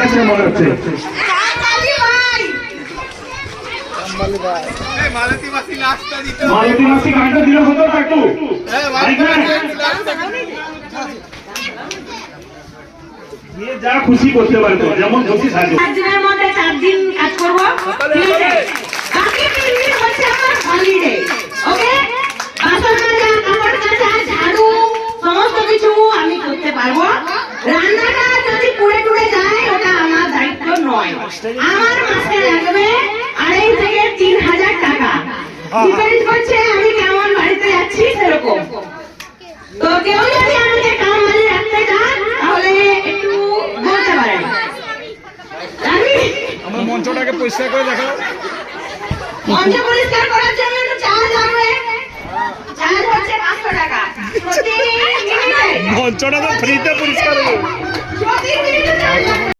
আসছে মনে হচ্ছে। মালতী মাসি গানটা দিলে হতো না একটু? যা খুশি করতে পারে তো, যেমন খুশি থাকবে। 4 দিনের মধ্যে 4 দিন কাজ করবো, ঠিক আছে? বাকি 3 দিন হচ্ছে আমার হলিডে, ওকে? বাসন মাজা, কাপড় কাচা, ঝাড়ু সমস্ত কিছু আমি করতে পারবো। রান্নাটা যদি পুড়ে টুড়ে যায় ওটা আমার দায়িত্ব নয়। আমার মাসে লাগবে 2.5 থেকে 3,000 টাকা, ডিপেন্ড করছে আমি কেমন বাড়িতে যাচ্ছি সেরকম। তো কেউ যদি আমাকে কাম বাড়ি রাখতে চান তাহলে একটু বলতে পারেন। আমার মঞ্চটাকে পরিষ্কার করে দেখাও। মঞ্চ পরিষ্কার করার জন্য একটু চার্জ লাগবে, চার্জ হচ্ছে 500 টাকা প্রতি মিনিটে। মঞ্চটা তো ফ্রিতে পরিষ্কার হবে। প্রতি মিনিটে চার্জ লাগবে।